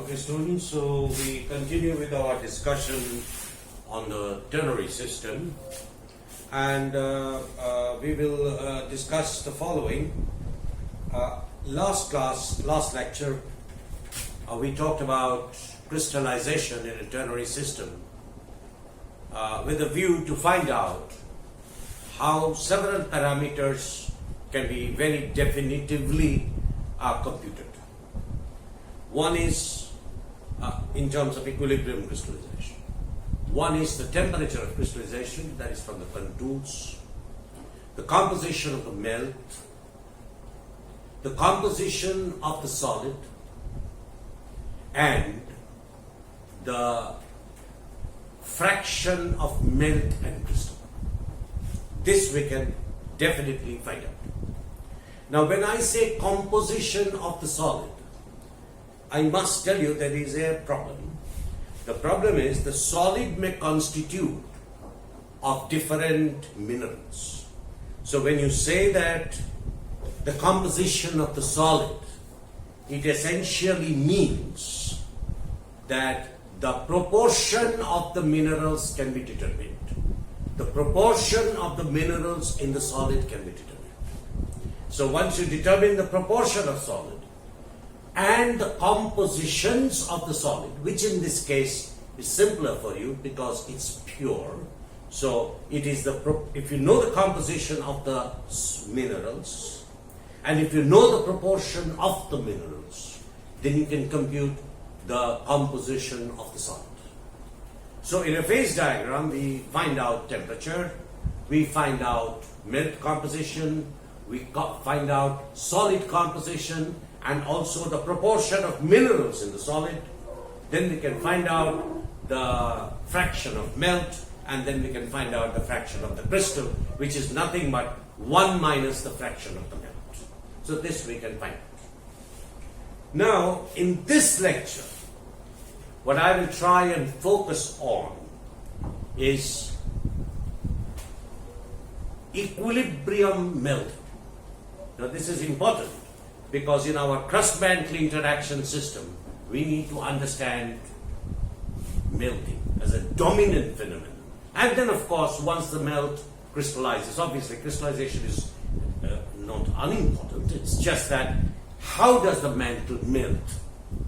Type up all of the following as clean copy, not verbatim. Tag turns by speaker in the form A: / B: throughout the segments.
A: Okay, students, so we continue with our discussion on the ternary system, and we will discuss the following. Last lecture, we talked about crystallization in a ternary system with a view to find out how several parameters can be very definitively computed. One is in terms of equilibrium crystallization. One is the temperature of crystallization, that is from the contours, the composition of the melt, the composition of the solid, and the fraction of melt and crystal. This we can definitely find out. Now, when I say composition of the solid, I must tell you there is a problem. The problem is the solid may constitute of different minerals. So when you say that the composition of the solid, it essentially means that the proportion of the minerals can be determined. The proportion of the minerals in the solid can be determined. So once you determine the proportion of solid, and the compositions of the solid, which in this case is simpler for you because it's pure. So it is if you know the composition of the minerals, and if you know the proportion of the minerals, then you can compute the composition of the solid. So in a phase diagram, we find out temperature, we find out melt composition, we find out solid composition, and also the proportion of minerals in the solid. Then we can find out the fraction of melt, and then we can find out the fraction of the crystal, which is nothing but 1 minus the fraction of the melt. So this we can find out. Now, in this lecture, what I will try and focus on is equilibrium melting. Now, this is important, because in our crust-mantle interaction system, we need to understand melting as a dominant phenomenon. And then, of course, once the melt crystallizes, obviously crystallization is not unimportant. It's just that how does the mantle melt,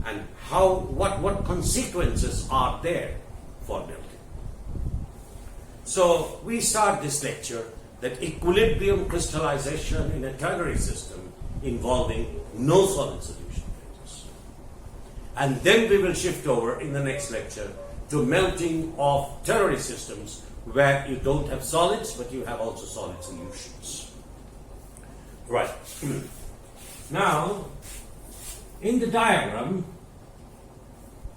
A: and what consequences are there for melting. So we start this lecture that equilibrium crystallization in a ternary system involving no solid solution phases. And then we will shift over in the next lecture to melting of ternary systems where you don't have solids but you have also solid solutions. Right. Now, in the diagram,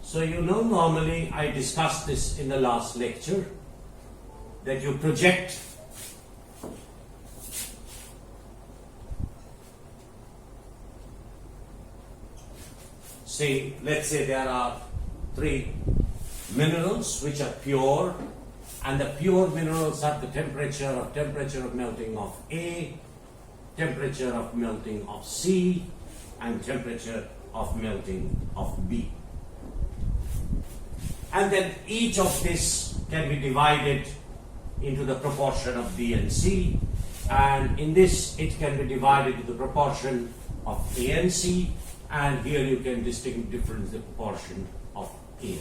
A: so you know normally I discussed this in the last lecture, that you project let's say there are 3 minerals which are pure, and the pure minerals have the temperature of melting of A, temperature of melting of C, and temperature of melting of B. And then each of this can be divided into the proportion of B and C, and in this it can be divided into the proportion of A and C, and here you can distinguish the proportion of A.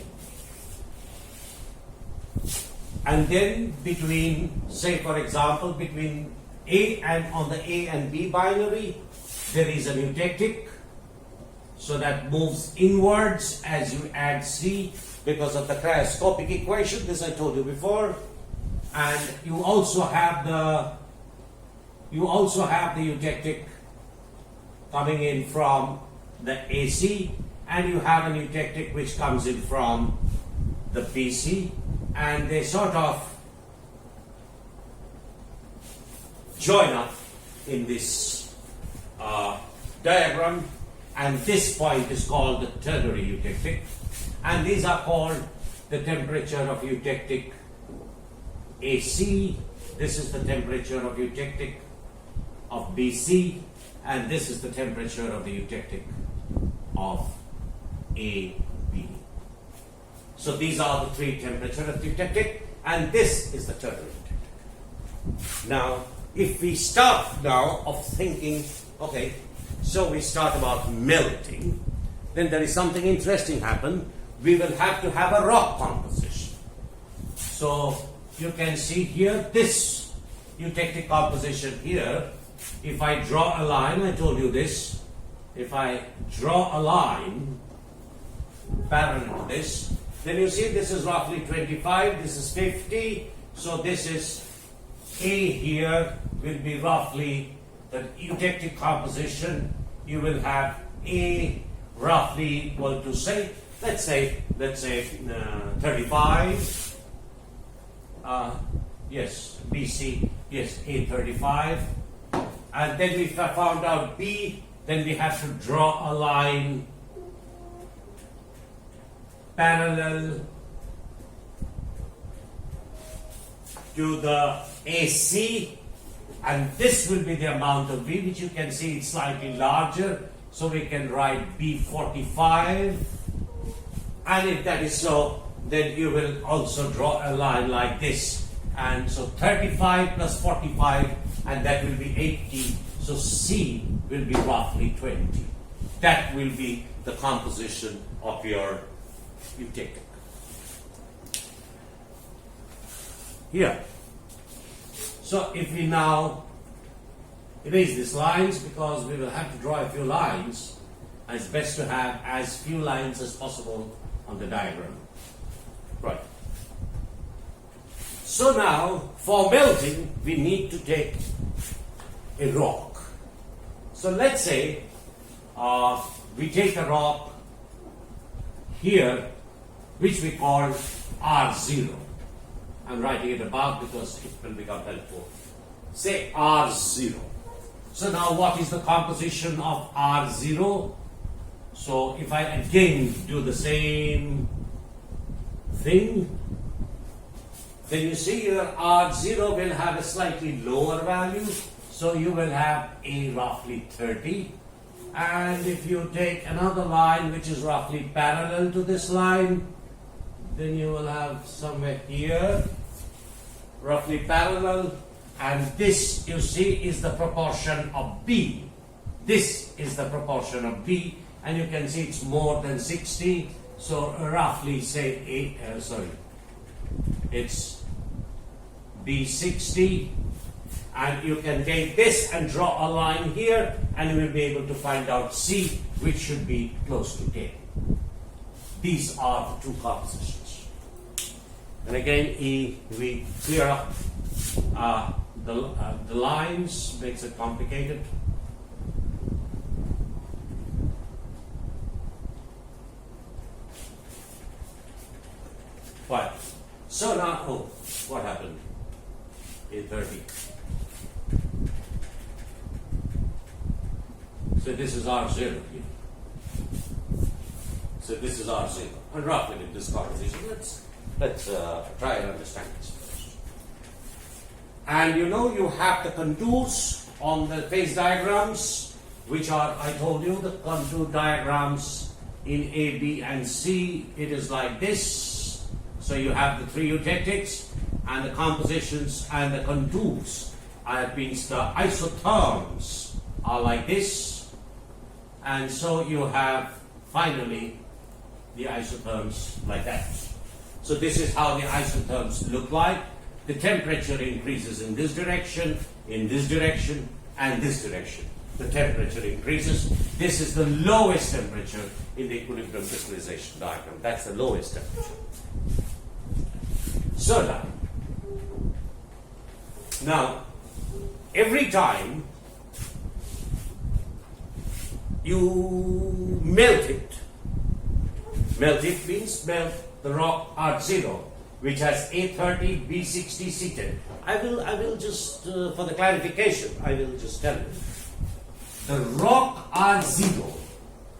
A: And then between, say for example, between A and on the A and B binary, there is an eutectic, so that moves inwards as you add C because of the cryoscopic equation. This I told you before. And you also have the eutectic coming in from the AC, and you have an eutectic which comes in from the BC, and they sort of join up in this diagram, and this point is called the ternary eutectic, and these are called the temperature of eutectic AC, this is the temperature of eutectic of BC, and this is the temperature of the eutectic of AB. So these are the three temperatures of the eutectic, and this is the turtle eutectic. Now, if we start now of thinking, okay, so we start about melting, then there is something interesting happen. We will have to have a rock composition. So you can see here this eutectic composition here. If I draw a line, I told you this, if I draw a line parallel to this, then you see this is roughly 25, this is 50, so this is A here will be roughly the eutectic composition. You will have A roughly equal to say, let's say 35. Yes, BC, yes, A35. And then if I found out B, then we have to draw a line parallel to the AC, and this will be the amount of B, which you can see it's slightly larger, so we can write B45. And if that is so, then you will also draw a line like this, and so 35 plus 45, and that will be 80, so C will be roughly 20. That will be the composition of your eutectic. Here. So if we now erase these lines, because we will have to draw a few lines, and it's best to have as few lines as possible on the diagram. Right. So now, for melting, we need to take a rock. So let's say we take a rock here, which we call R0. I'm writing it above because it will become helpful. Say R0. So now what is the composition of R0? So if I again do the same thing, then you see your R0 will have a slightly lower value. So you will have A roughly 30. And if you take another line which is roughly parallel to this line, then you will have somewhere here, roughly parallel, and this you see is the proportion of B. This is the proportion of B, and you can see it's more than 60, so roughly say it's B60, and you can take this and draw a line here, and you will be able to find out C, which should be close to 10. These are the two compositions. And again, we clear up the lines, makes it complicated. Fine. So now, oh, what happened? A30. So this is R0 here. So this is R0. And roughly with this composition, let's try and understand this first. And you know you have the contours on the phase diagrams, which are, I told you, the contour diagrams in A, B, and C. It is like this. So you have the three eutectics, and the compositions and the contours means the isotherms are like this. And so you have finally the isotherms like that. So this is how the isotherms look like. The temperature increases in this direction, and this direction. The temperature increases. This is the lowest temperature in the equilibrium crystallization diagram. That's the lowest temperature. So now every time you melt it means melt the rock R0, which has A30, B60, C10. I will just, for the clarification, I will just tell you. The rock R0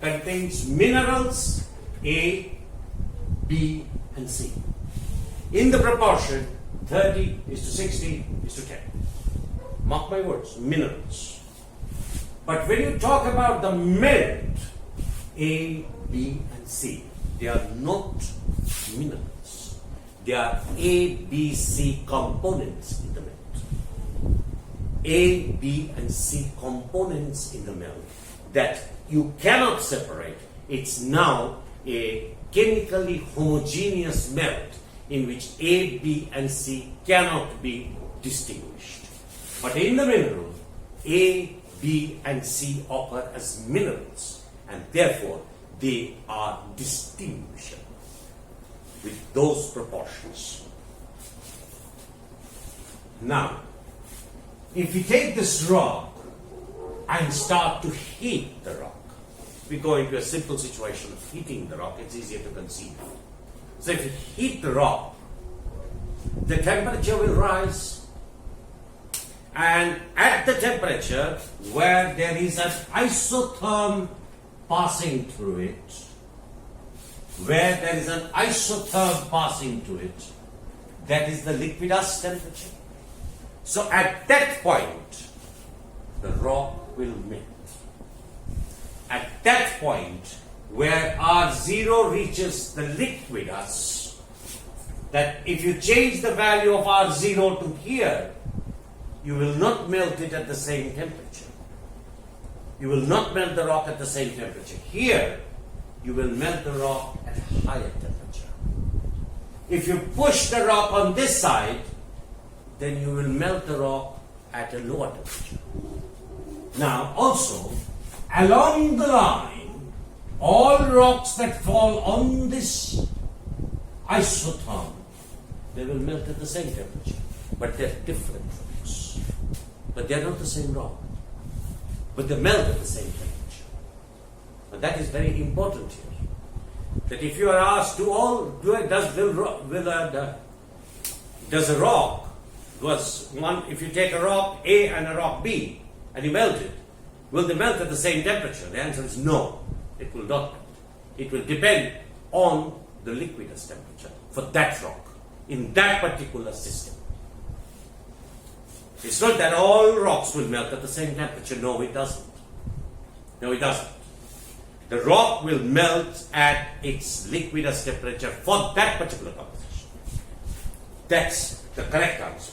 A: contains minerals A, B, and C. In the proportion 30 is to 60 is to 10. Mark my words, minerals. But when you talk about the melt, A, B, and C, they are not minerals. There are A, B, C components in the melt. A, B, and C components in the melt that you cannot separate. It's now a chemically homogeneous melt in which A, B, and C cannot be distinguished. But in the mineral, A, B, and C occur as minerals, and therefore they are distinguishable with those proportions. Now, if we take this rock and start to heat the rock, we go into a simple situation of heating the rock, it's easier to conceive. So if you heat the rock, the temperature will rise, and at the temperature where there is an isotherm passing through it, that is the liquidus temperature. So at that point, the rock will melt. At that point, where R0 reaches the liquidus, that if you change the value of R0 to here, you will not melt it at the same temperature. You will not melt the rock at the same temperature. Here, you will melt the rock at a higher temperature. If you push the rock on this side, then you will melt the rock at a lower temperature. Now, also, along the line, all rocks that fall on this isotherm, they will melt at the same temperature. But they're different rocks. But they're not the same rock. But they melt at the same temperature. And that is very important here. That if you are asked does a rock, if you take a rock A and a rock B and you melt it, will they melt at the same temperature? The answer is no, it will not melt. It will depend on the liquidus temperature for that rock in that particular system. It's not that all rocks will melt at the same temperature. No, it doesn't. The rock will melt at its liquidus temperature for that particular composition. That's the correct answer.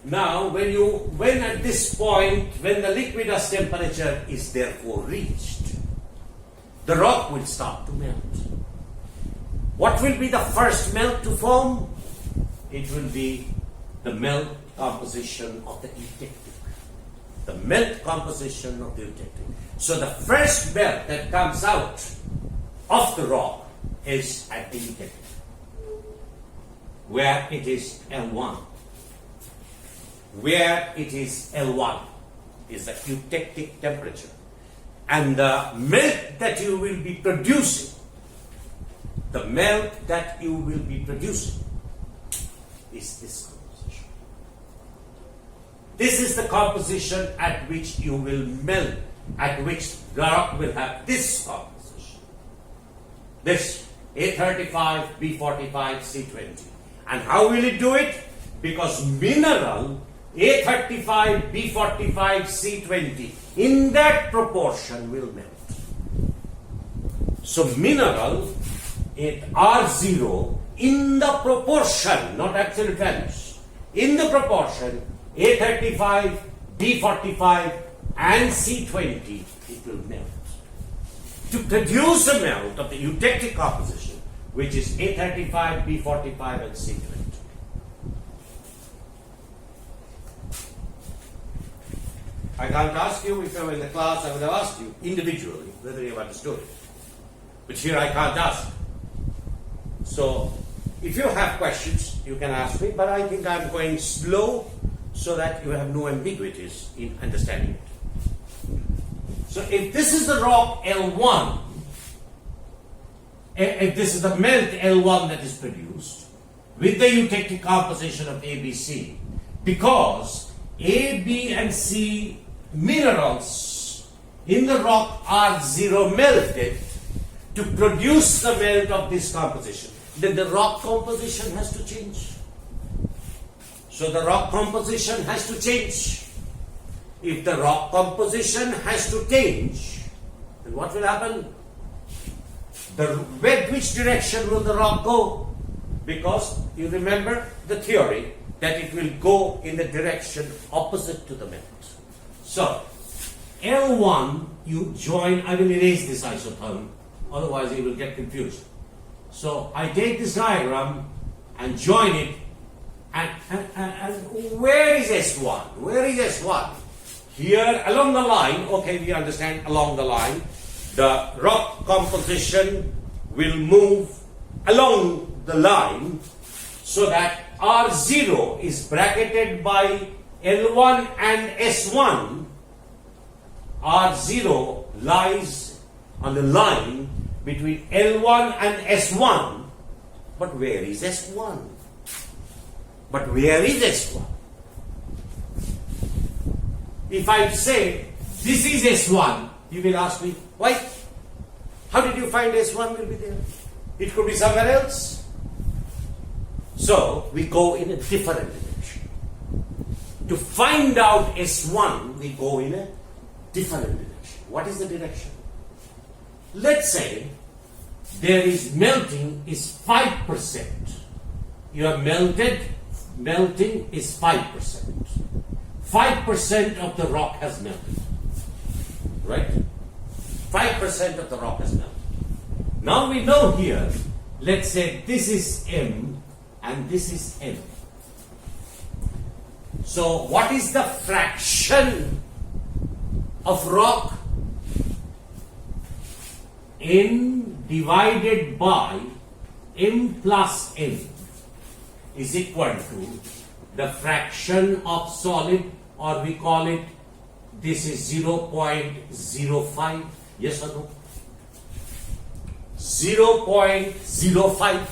A: Now, when at this point, when the liquidus temperature is therefore reached, the rock will start to melt. What will be the first melt to form? It will be the melt composition of the eutectic. The melt composition of the eutectic. So the first melt that comes out of the rock is at the eutectic, where it is L1. Where it is L1 is the eutectic temperature. And the melt that you will be producing, is this composition. This is the composition at which you will melt, at which the rock will have this composition. This A35, B45, C20. And how will it do it? Because mineral A35, B45, C20 in that proportion will melt. So mineral at R0 in the proportion, not absolute values, in the proportion A35, B45 and C20, it will melt. To produce a melt of the eutectic composition, which is A35, B45 and C20. I can't ask you, if I were in the class, I would have asked you individually whether you have understood it. But here I can't ask. So, if you have questions, you can ask me, but I think I'm going slow so that you have no ambiguities in understanding it. So, if this is the rock L1, if this is the melt L1 that is produced with the eutectic composition of ABC, because A, B and C minerals in the rock R0 melted to produce the melt of this composition, then the rock composition has to change. So the rock composition has to change. If the rock composition has to change, then what will happen? which direction will the rock go? Because you remember the theory that it will go in the direction opposite to the melt. So, L1 you join, I will erase this isotherm, otherwise you will get confused. So, I take this diagram and join it, and where is S1? Where is S1? Here along the line, okay, we understand along the line, the rock composition will move along the line so that R0 is bracketed by L1 and S1. R0 lies on the line between L1 and S1. But where is S1? But where is S1? If I say this is S1, you will ask me, why? How did you find S1 will be there? It could be somewhere else. So, we go in a different direction. To find out S1, we go in a different direction. What is the direction? Let's say there is melting is 5%. Your melting is 5%. 5% of the rock has melted. Right? 5% of the rock has melted. Now we know here, let's say this is M and this is N. So what is the fraction of rock? N divided by M plus N is equal to the fraction of solid, or we call it, this is 0.05. Yes or no? 0.05,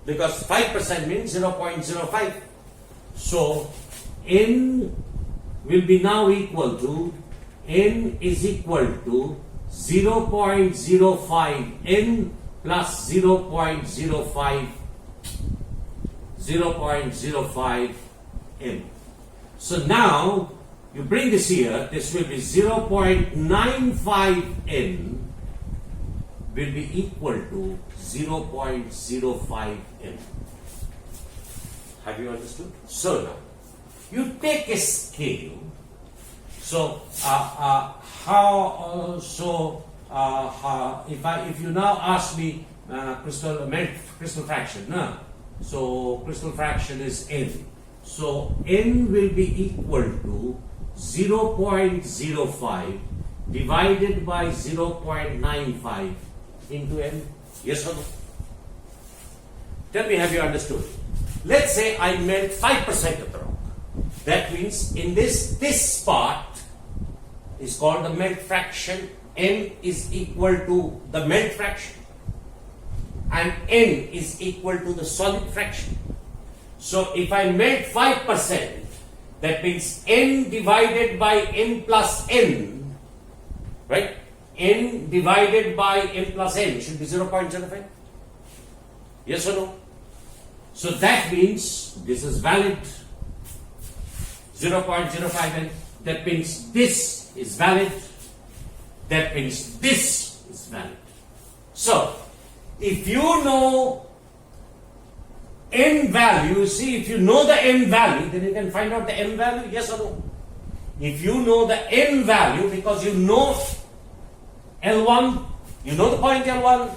A: because 5% means 0.05. So N will be now equal to, N is equal to 0.05 N plus 0.05 M. So now you bring this here, this will be 0.95 N will be equal to 0.05 M. Have you understood? So now, you take a scale. So if you now ask me crystal fraction, no? So crystal fraction is N. So N will be equal to 0.05 divided by 0.95 into N. Yes or no? Tell me, have you understood? Let's say I melt 5% of the rock. That means in this part is called the melt fraction. N is equal to the melt fraction, and N is equal to the solid fraction. So if I melt 5%, that means N divided by N plus N, right? N divided by N plus N should be 0.05. Yes or no? So that means this is valid. 0.05 N. That means this is valid. That means this is valid. So, if you know N value, see, if you know the N value, then you can find out the M value, yes or no? If you know the N value, because you know L1, you know the point L1,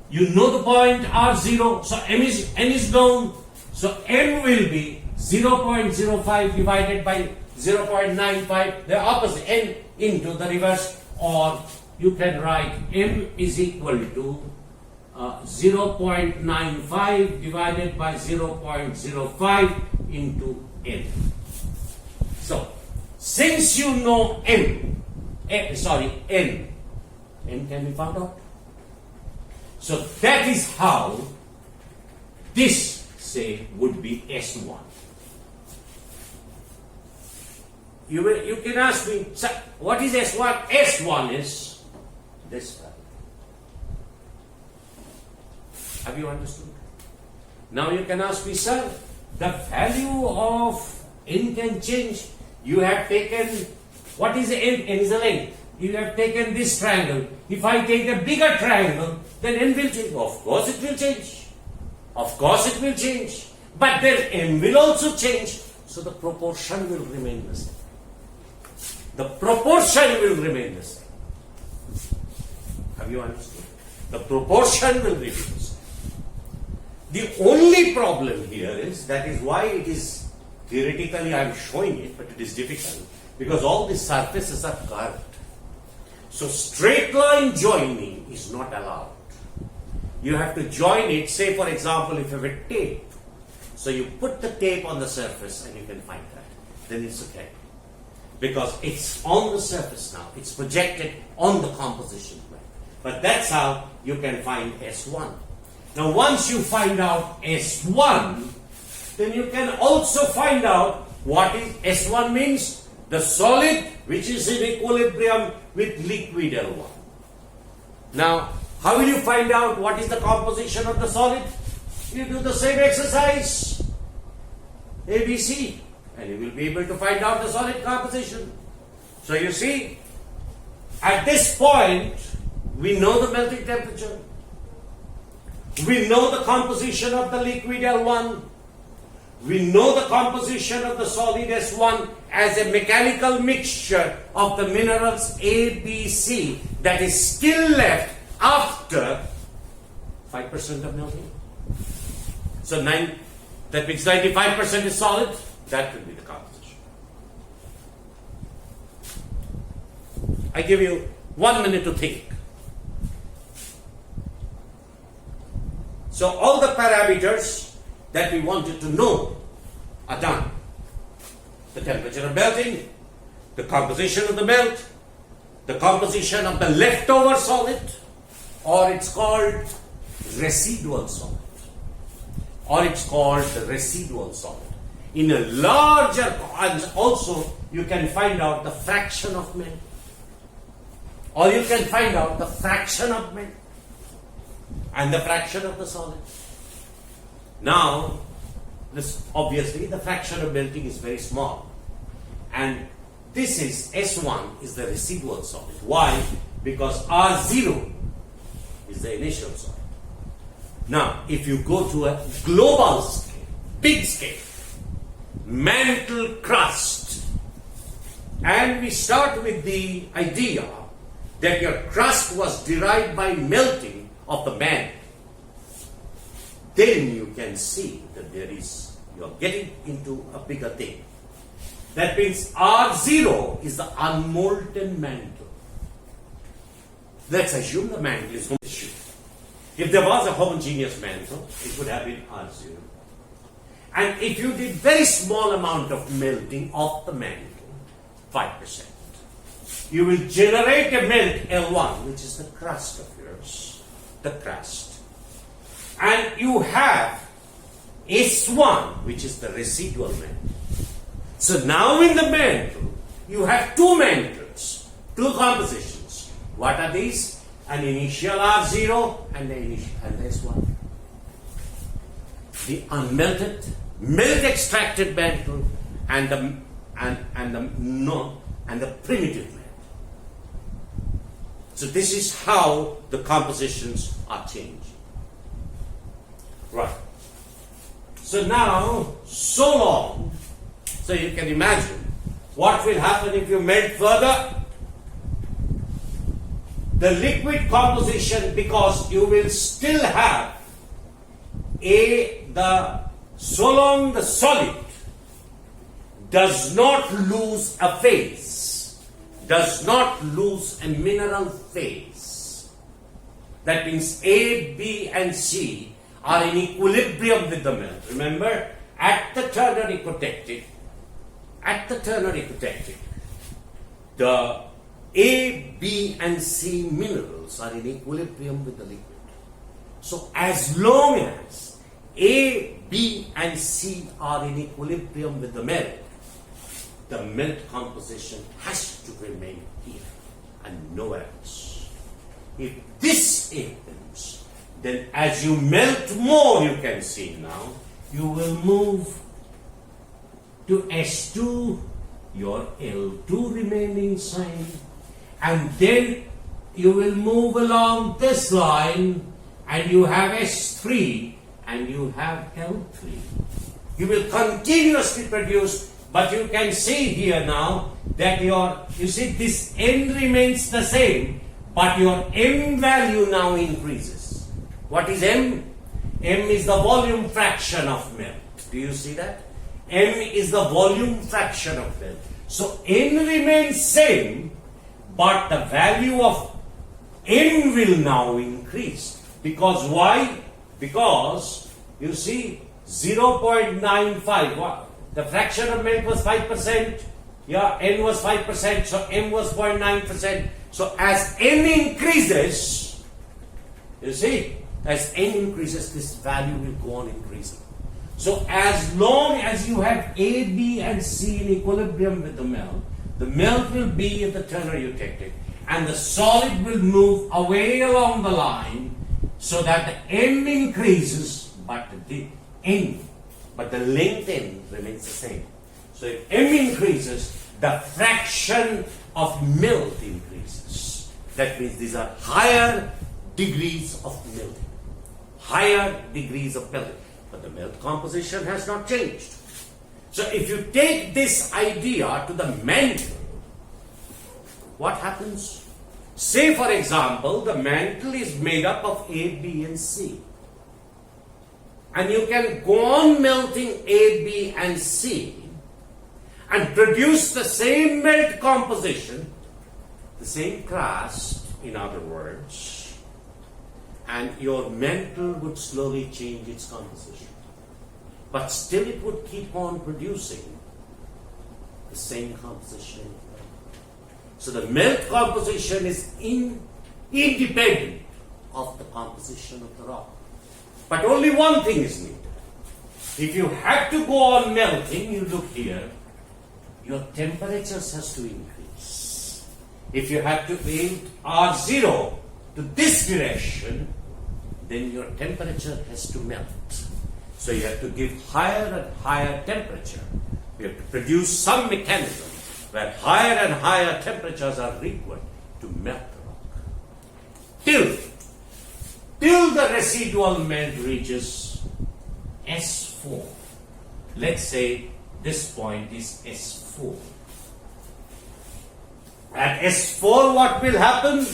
A: you know the point R0, so N is known, so M will be 0.05 divided by 0.95, the opposite, N into the reverse, or you can write M is equal to 0.95 divided by 0.05 into N. So, since you know N can be found out. So that is how this, say, would be S1. You can ask me, sir, what is S1? S1 is this value. Have you understood? Now you can ask me, sir, the value of N can change. You have taken, what is N? N is the length. you have taken this triangle. If I take a bigger triangle, then n will change. Of course it will change. Of course it will change. But then m will also change. So the proportion will remain the same. The proportion will remain the same. Have you understood? The proportion will remain the same. The only problem here is, that is why it is, theoretically I am showing it, but it is difficult, because all the surfaces are curved. So straight line joining is not allowed. You have to join it, say for example, if you have a tape. So you put the tape on the surface and you can find that. Then it's okay. Because it's on the surface now. It's projected on the composition plane. But that's how you can find S1. Now once you find out S1, then you can also find out what is S1 means. The solid which is in equilibrium with liquid L1. Now, how will you find out what is the composition of the solid? You do the same exercise, ABC, and you will be able to find out the solid composition. So you see, at this point, we know the melting temperature. We know the composition of the liquid L1. We know the composition of the solid S1 as a mechanical mixture of the minerals A, B, C that is still left after 5% of melting. So that means 95% is solid. That will be the composition. I give you 1 minute to think. So all the parameters that we wanted to know are done. The temperature of melting, the composition of the melt, the composition of the leftover solid, or it's called residual solid, or it's called the residual solid. In a larger, and also you can find out the fraction of melt, or you can find out the fraction of melt and the fraction of the solid. Now, this obviously the fraction of melting is very small, and this is S1 is the residual solid. Why? Because R0 is the initial solid. Now, if you go to a global scale, big scale, mantle crust, and we start with the idea that your crust was derived by melting of the mantle, then you can see that you are getting into a bigger thing. That means R0 is the unmolten mantle. Let's assume the mantle is homogeneous. If there was a homogeneous mantle, it would have been R0. And if you did very small amount of melting of the mantle, 5%, you will generate a melt L1, which is the crust of yours, the crust. And you have S1, which is the residual mantle. So now in the mantle, you have two mantles, two compositions. What are these? An initial R0 and the S1. The unmelted, melt extracted mantle and the primitive mantle. So this is how the compositions are changed. Right. So now, so long, so you can imagine what will happen if you melt further. The liquid composition, because you will still have so long the solid does not lose a phase, does not lose a mineral phase. That means A, B, and C are in equilibrium with the melt. Remember, at the ternary protected, the A, B, and C minerals are in equilibrium with the liquid. So as long as A, B, and C are in equilibrium with the melt composition has to remain here and nowhere else. If this happens, then as you melt more, you can see now, you will move to S2, your L2 remaining sign, and then you will move along this line, and you have S3 and you have L3. You will continuously produce, but you can see here now that you see this N remains the same, but your M value now increases. What is M? M is the volume fraction of melt. Do you see that? M is the volume fraction of melt. So N remains same, but the value of M will now increase. Because why? Because you see 0.95. The fraction of melt was 5%. Yeah, N was 5%. So M was 0.9%. So as N increases, you see, as N increases, this value will go on increasing. So as long as you have A, B, and C in equilibrium with the melt will be in the ternary eutectic, and the solid will move away along the line so that the M increases, but the length N remains the same. So if M increases, the fraction of melt increases. That means these are higher degrees of melting. Higher degrees of melting. But the melt composition has not changed. So if you take this idea to the mantle, what happens? Say for example, the mantle is made up of A, B, and C. And you can go on melting A, B, and C and produce the same melt composition, the same crust, in other words, and your mantle would slowly change its composition. But still it would keep on producing the same composition. So the melt composition is independent of the composition of the rock. But only one thing is needed. If you have to go on melting, you look here, your temperatures has to increase. If you have to aim R0 to this direction, then your temperature has to melt. So you have to give higher and higher temperature. You have to produce some mechanism where higher and higher temperatures are required to melt the rock. Till the residual melt reaches S4. Let's say this point is S4. At S4 what will happen?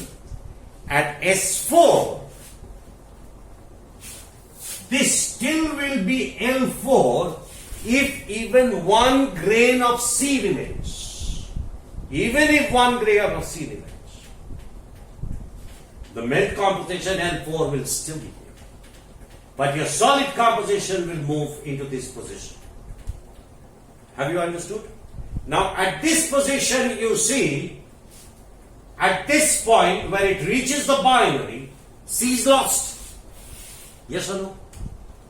A: At S4 this still will be L4 if even 1 grain of C remains. Even if 1 grain of C remains. The melt composition L4 will still be here. But your solid composition will move into this position. Have you understood? Now at this position you see, at this point where it reaches the binary, C is lost. Yes or no?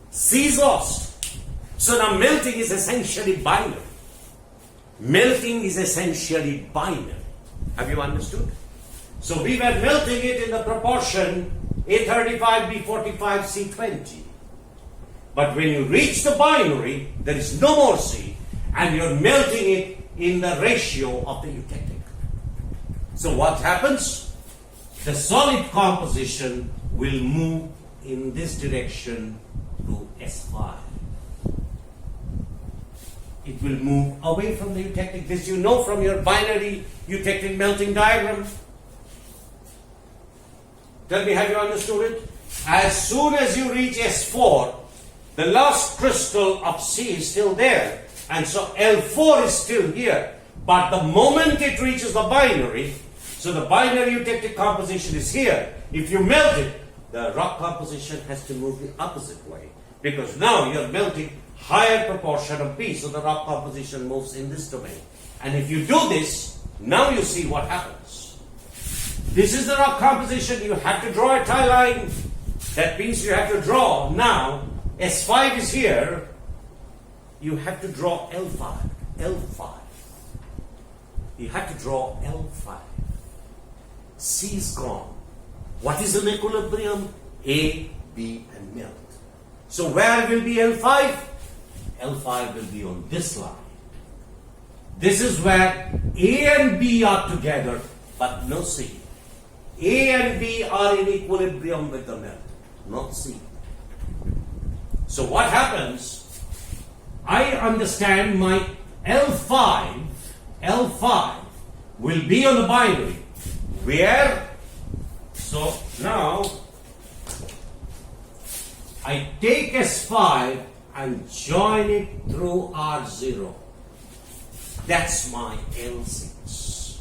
A: C is lost. So now melting is essentially binary. Melting is essentially binary. Have you understood? So we were melting it in the proportion A35, B45, C20. But when you reach the binary, there is no more C, and you're melting it in the ratio of the eutectic. So what happens? The solid composition will move in this direction to S5. It will move away from the eutectic. This you know from your binary eutectic melting diagram. Tell me, have you understood it? As soon as you reach S4, the last crystal of C is still there. And so L4 is still here. But the moment it reaches the binary, so the binary eutectic composition is here. If you melt it, the rock composition has to move the opposite way. Because now you're melting higher proportion of B, so the rock composition moves in this domain. And if you do this, now you see what happens. This is the rock composition. You have to draw a tie line. That means you have to draw now. S5 is here. You have to draw L5. L5. You have to draw L5. C is gone. What is in equilibrium? A, B, and melt. So where will be L5? L5 will be on this line. This is where A and B are together but no C. A and B are in equilibrium with the melt, not C. So what happens? I understand my L5 will be on the binary. Where? So now I take S5 and join it through R0. That's my L6.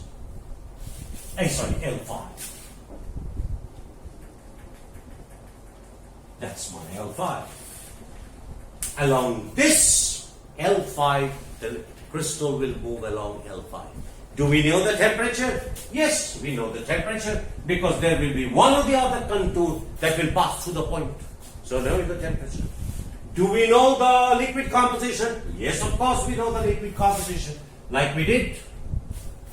A: L5. That's my L5. Along this L5, the crystal will move along L5. Do we know the temperature? Yes, we know the temperature because there will be one or the other contour that will pass through the point. So now is the temperature. Do we know the liquid composition? Yes, of course we know the liquid composition. Like we did.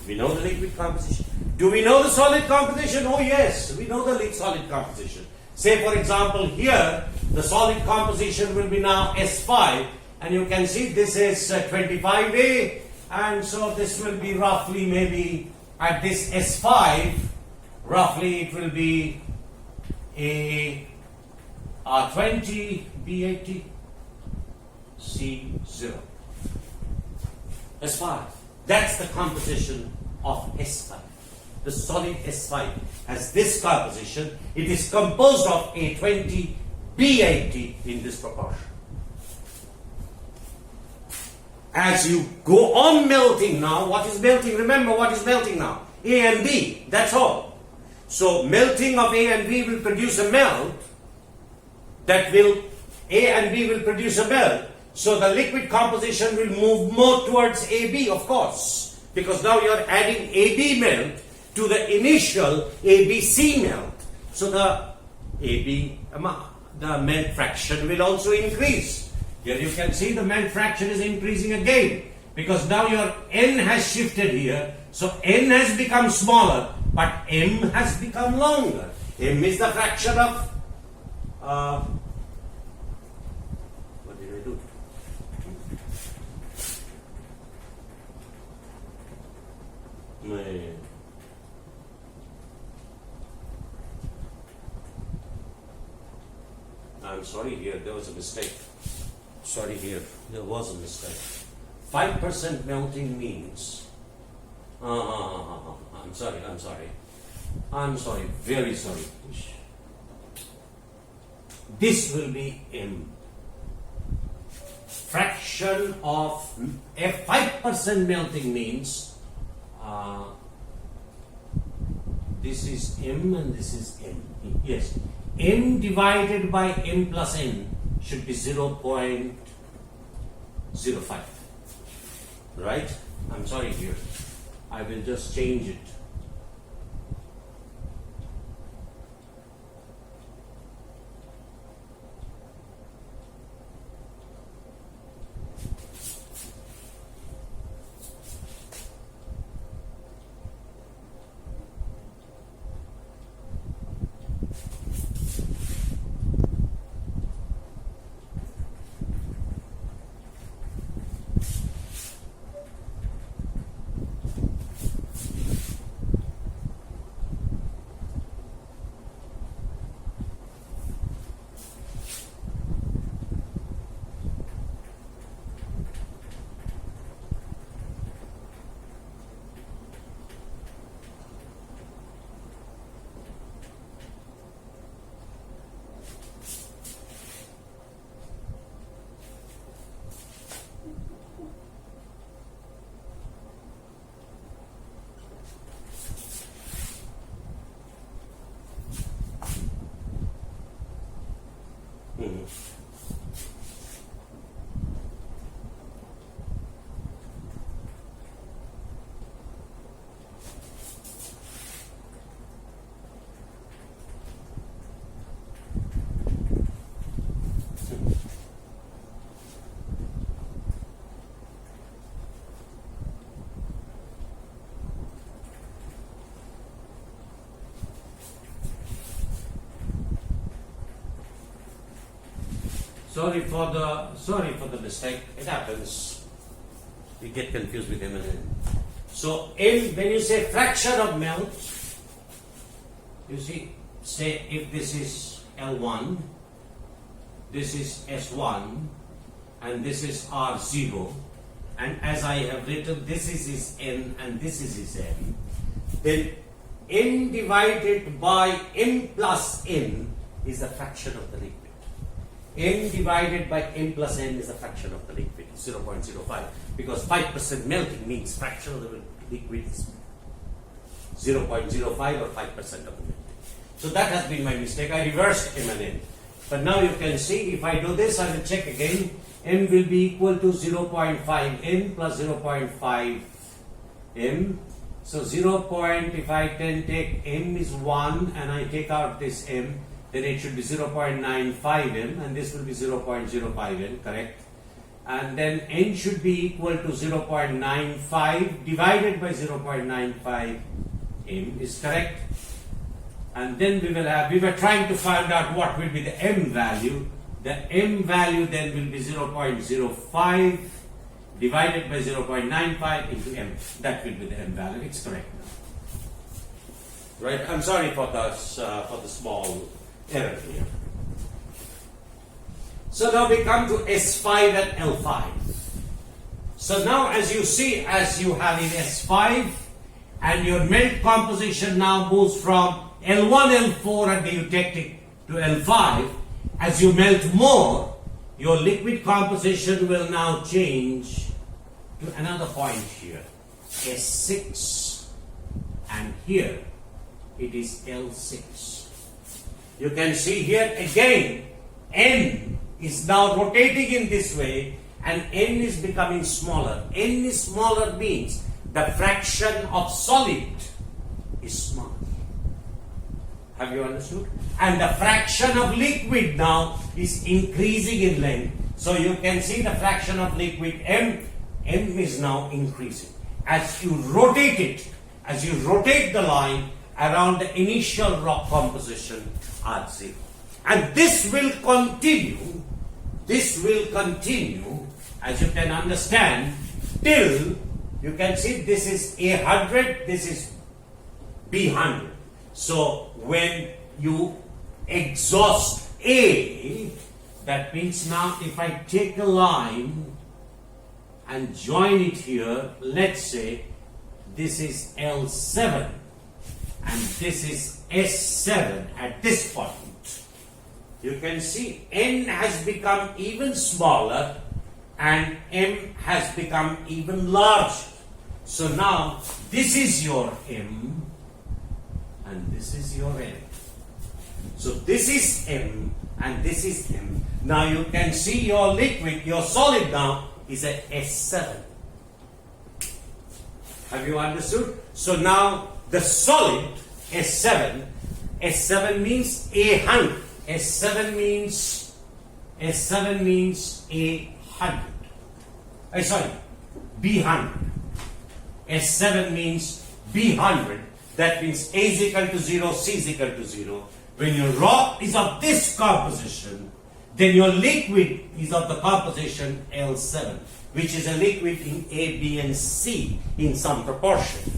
A: We know the liquid composition. Do we know the solid composition? Oh yes, we know the solid composition. Say for example here, the solid composition will be now S5 and you can see this is 25A and so this will be roughly maybe at this S5, roughly it will be a 20 B80 C0. S5. That's the composition of S5. The solid S5 has this composition. It is composed of A20 B80 in this proportion. As you go on melting now, what is melting? Remember what is melting now? A and B, that's all. So melting of A and B will produce a melt that will, A and B will produce a melt. So the liquid composition will move more towards AB, of course, because now you are adding AB melt to the initial ABC melt. So the melt fraction will also increase. Here you can see the melt fraction is increasing again because now your N has shifted here. So N has become smaller, but M has become longer. M is the fraction of what did I do? I'm sorry here, there was a mistake. Sorry here, there was a mistake. 5% melting means, I'm sorry, very sorry. This will be M. Fraction of F 5% melting means this is M and this is N. Yes, M divided by M plus N should be 0.05. Right? I'm sorry here. I will just change it. Sorry for the mistake. It happens. We get confused with M and N. So when you say fraction of melt, you see, say if this is L1, this is S1, and this is R0, and as I have written, this is his N and this is his N, then N divided by M plus N is the fraction of the liquid. N divided by M plus N is the fraction of the liquid, 0.05, because 5% melting means fraction of the liquid is 0.05 or 5% of the melting. So that has been my mistake. I reversed M and N. But now you can see, if I do this, I will check again. M will be equal to 0.5 N plus 0.5 M. So if I can take M is 1 and I take out this M, then it should be 0.95 M and this will be 0.05 N, correct? And then N should be equal to 0.95 divided by 0.95 M is correct. And then we were trying to find out what will be the M value. The M value then will be 0.05 divided by 0.95 into M. That will be the M value. It's correct now. Right? I'm sorry for the small error here. So now we come to S5 and L5. So now as you see, as you have in S5, and your melt composition now moves from L1, L4 and you take it to L5, as you melt more, your liquid composition will now change to another point here, S6, and here it is L6. You can see here again, N is now rotating in this way and N is becoming smaller. N is smaller means the fraction of solid is smaller. Have you understood? And the fraction of liquid now is increasing in length. So you can see the fraction of liquid M is now increasing. As you rotate it, as you rotate the line around the initial rock composition R0. And this will continue, as you can understand, till you can see this is A100, this is B100. So when you exhaust A, that means now if I take a line and join it here, let's say this is L7 and this is S7 at this point. You can see N has become even smaller and M has become even larger. So now this is your M and this is your N. So this is M and this is M. Now you can see your liquid, your solid now is at S7. Have you understood? So now the solid S7 means A100. S7 means A100. B100. S7 means B100. That means A is equal to 0, C is equal to 0. When your rock is of this composition, then your liquid is of the composition L7, which is a liquid in A, B and C in some proportion.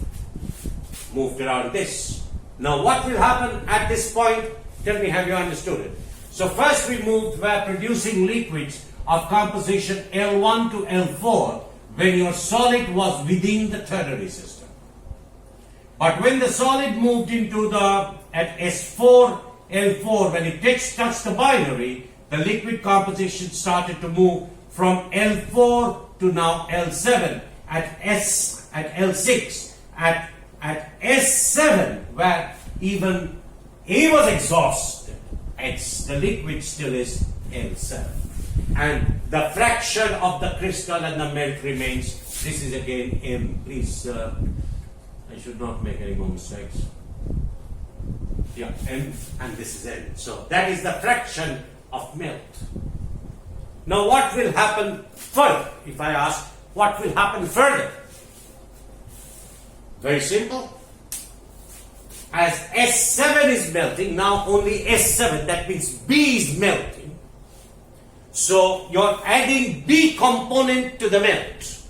A: Moved around this. Now what will happen at this point? Tell me, have you understood it? So first we were producing liquids of composition L1 to L4 when your solid was within the ternary system. But when the solid moved into at S4, L4, when it touched the binary, the liquid composition started to move from L4 to now L7 at L6 at S7, where even A was exhausted, the liquid still is L7. And the fraction of the crystal and the melt remains. This is again M. Please, I should not make any more mistakes. Yeah, M and this is N. So that is the fraction of melt. Now what will happen further? If I ask, what will happen further? Very simple. As S7 is melting, now only S7, that means B is melting. So you're adding B component to the melt.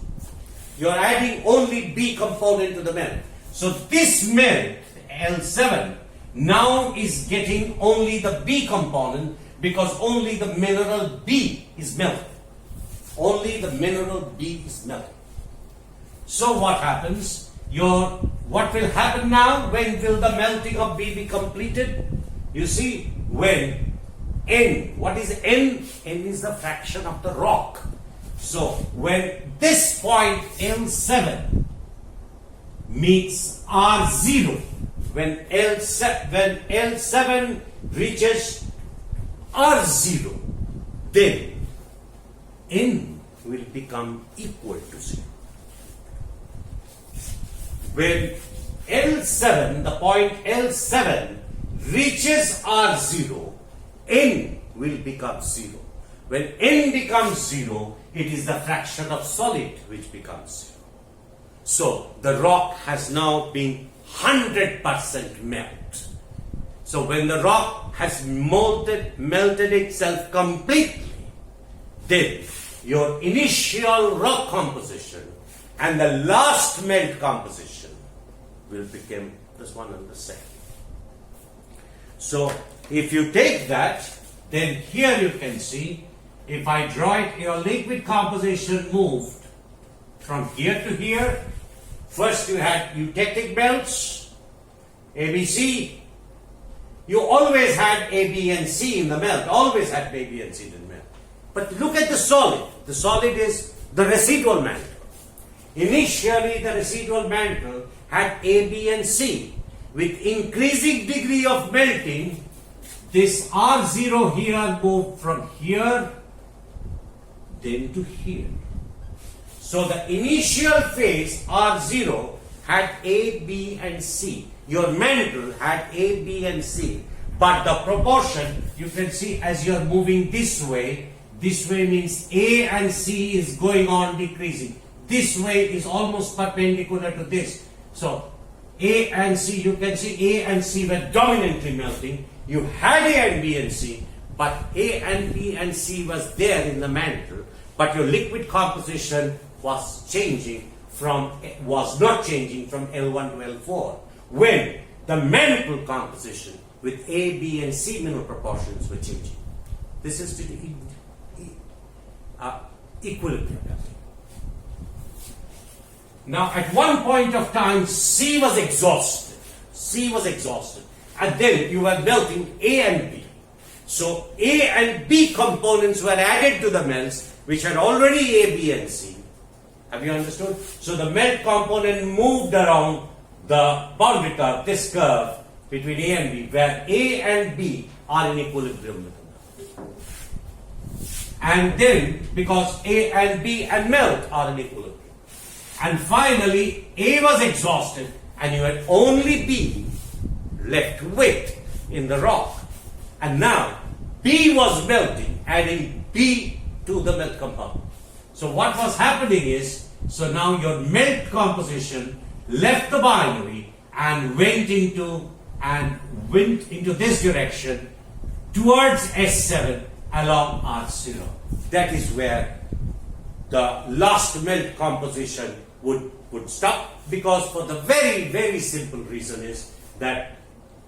A: you're adding only B component to the melt. So this melt, L7, now is getting only the B component because only the mineral B is melted. Only the mineral B is melted. So what happens? What will happen now? When will the melting of B be completed? You see, when N, what is N? N is the fraction of the rock. So when this point L7 meets R0, when L7 reaches R0, then N will become equal to 0. When L7, the point L7 reaches R0, N will become 0. When N becomes 0, it is the fraction of solid which becomes 0. So the rock has now been 100% melt. So when the rock has melted itself completely, then your initial rock composition and the last melt composition will become this one and the same. So if you take that, then here you can see, if I draw it, your liquid composition moved from here to here. First you had eutectic melts, ABC. You always had A, B and C in the melt, always had A, B and C in the melt. But look at the solid. The solid is the residual mantle. Initially the residual mantle had A, B and C. With increasing degree of melting, this R0 here moved from here then to here. So the initial phase R0 had A, B and C. Your mantle had A, B and C. But the proportion, you can see as you're moving this way means A and C is going on decreasing. This way is almost perpendicular to this. So A and C, you can see A and C were dominantly melting. You had A and B and C, but A and B and C was there in the mantle, but your liquid composition was not changing from L1 to L4. When the mantle composition with A, B and C mineral proportions were changing. This is the equilibrium. Now at one point of time C was exhausted. And then you were melting A and B. So A and B components were added to the melts which had already A, B and C. Have you understood? So the melt component moved around the boundary curve, this curve between A and B, where A and B are in equilibrium with the melt. And then because A and B and melt are in equilibrium. And finally A was exhausted and you had only B left with in the rock. And now B was melting, adding B to the melt compound. So what was happening is, so now your melt composition left the binary and went into this direction towards S7 along R0. That is where the last melt composition would stop, because for the very, very simple reason is that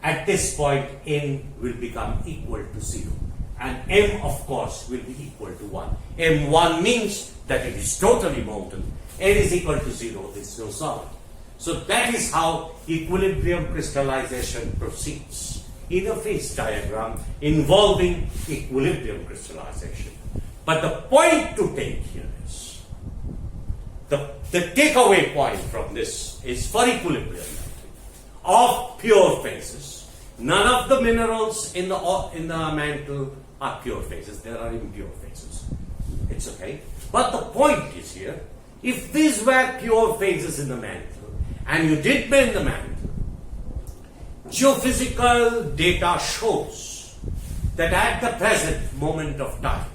A: at this point N will become equal to 0 and M of course will be equal to 1. M1 means that it is totally molten. N is equal to 0, there is no solid. So that is how equilibrium crystallization proceeds in a phase diagram involving equilibrium crystallization. But the point to take here is, the takeaway point from this is for equilibrium of pure phases. None of the minerals in the mantle are pure phases. There are impure phases. It's okay. But the point is here, if these were pure phases in the mantle and you did bend the mantle, geophysical data shows that at the present moment of time,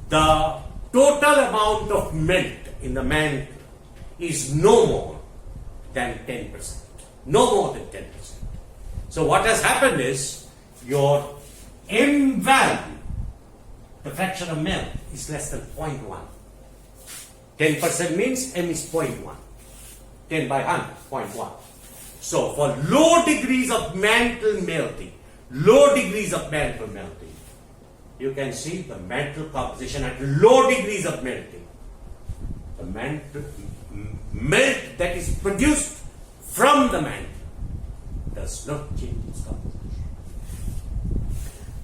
A: the total amount of melt in the mantle is no more than 10%. No more than 10%. So what has happened is your M value, the fraction of melt, is less than 0.1. 10% means m is 0.1. 10 by 100, 0.1. So for low degrees of mantle melting, you can see the mantle composition at low degrees of melting. The mantle melt that is produced from the mantle does not change its composition.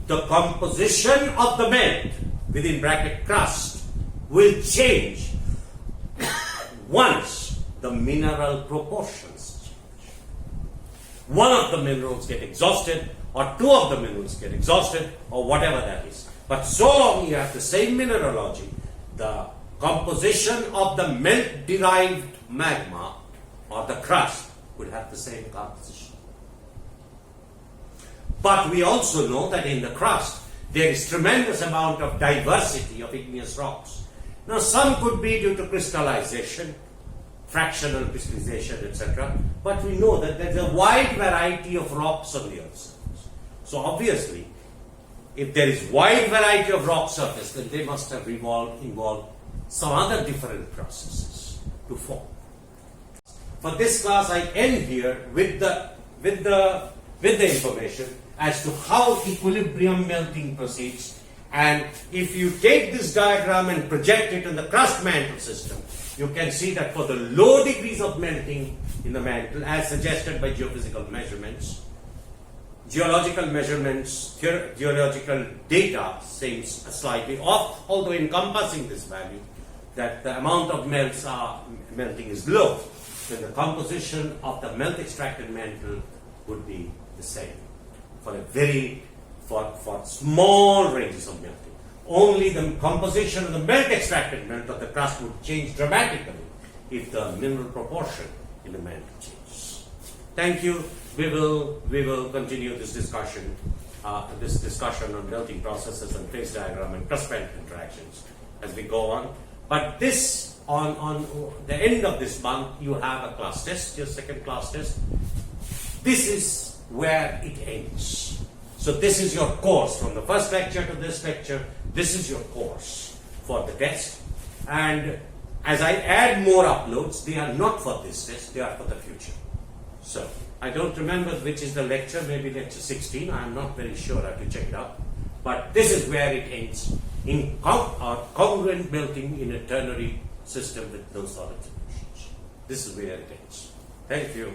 A: The composition of the melt, within bracket crust, will change once the mineral proportions change. One of the minerals get exhausted, or two of the minerals get exhausted, or whatever that is. But so long you have the same mineralogy, the composition of the melt-derived magma or the crust would have the same composition. But we also know that in the crust there is tremendous amount of diversity of igneous rocks. Now some could be due to crystallization, fractional crystallization, etc. But we know that there is a wide variety of rocks on the Earth's surface. So obviously, if there is wide variety of rock surface, then they must have involved some other different processes to form. For this class, I end here with the information as to how equilibrium melting proceeds. And if you take this diagram and project it in the crust mantle system, you can see that for the low degrees of melting in the mantle, as suggested by geophysical measurements, geological measurements, geological data seems slightly off, although encompassing this value, that the amount of melting is low, then the composition of the melt extracted mantle would be the same for small ranges of melting. Only the composition of the melt extracted mantle of the crust would change dramatically if the mineral proportion in the mantle changes. Thank you. We will continue this discussion on melting processes and phase diagram and crust mantle interactions as we go on. But this on the end of this month you have a class test, your second class test. This is where it ends. So this is your course from the first lecture to this lecture. This is your course for the test. And as I add more uploads, they are not for this test, they are for the future. So I don't remember which is the lecture, maybe lecture 16, I am not very sure, I have to check it out. But this is where it ends, in congruent melting in a ternary system with no solid solutions. This is where it ends. Thank you.